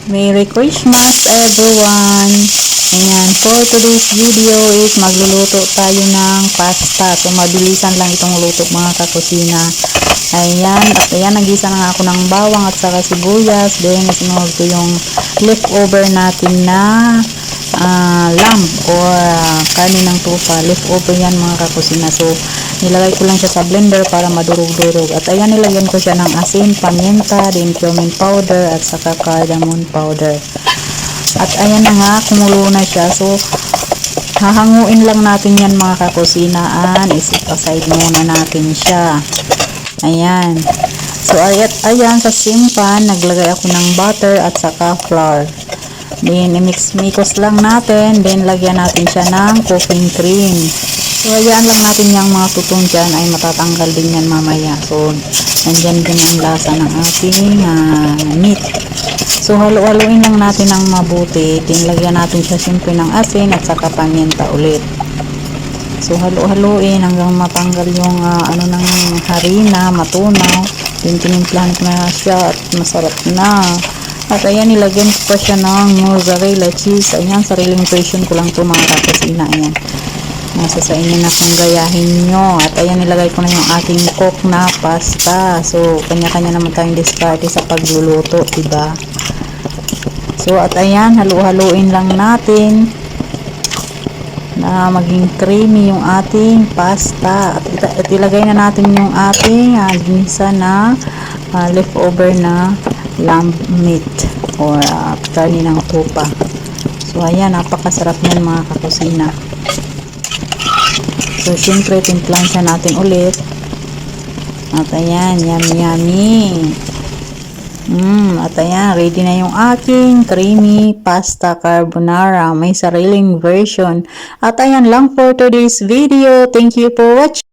Merry Christmas everyone! Ayan, for today's video is magluluto tayo ng pasta. So, mabilisan lang itong luto mga kakusina. Ayan, at ayan, nagisa na nga ako ng bawang at saka sibuyas. Then, nasunod ko yung leftover natin na lamb or kanin ng tupa. Leftover yan mga kakusina. So, nilagay ko lang siya sa blender para madurog-durog. At ayan, nilagyan ko siya ng asin, paminta, then cumin powder at saka cardamom powder. At ayan na nga, kumulo na siya. So, hahanguin lang natin yan mga kakusinaan. Isip aside muna natin siya. Ayan. So, ayan, sa simpan, naglagay ako ng butter at saka flour. Then, i-mix lang natin. Then, lagyan natin siya ng cooking cream. So, ayan lang natin yung mga tutong dyan ay matatanggal din yan mamaya. So, nandyan din ang lasa ng ating meat. So, halu-haluin lang natin ng mabuti. Lagyan natin siya siyempre ng asin at saka paminta ulit. So, halu-haluin hanggang matanggal yung ano ng harina, matunaw. Tinimplahan ko na siya at masarap na. At ayan, nilagyan ko pa siya ng mozzarella cheese. Ayan, sariling version ko lang to mga kakusina. Ayan. Nasa sa inyo na kung gayahin nyo. At ayan, nilagay ko na yung ating cook na pasta. So, kanya-kanya naman tayong diskarte sa pagluluto, diba? So, at ayan, halu-haluin lang natin na maging creamy yung ating pasta. At ilagay na natin yung ating ginisa na leftover na lamb meat or kanin ng tupa. So, ayan, napakasarap yan mga kakusina. So, syempre, timplansya natin ulit. At ayan, yummy. At ayan, ready na yung aking creamy pasta carbonara. May sariling version. At ayan lang for today's video. Thank you for watching.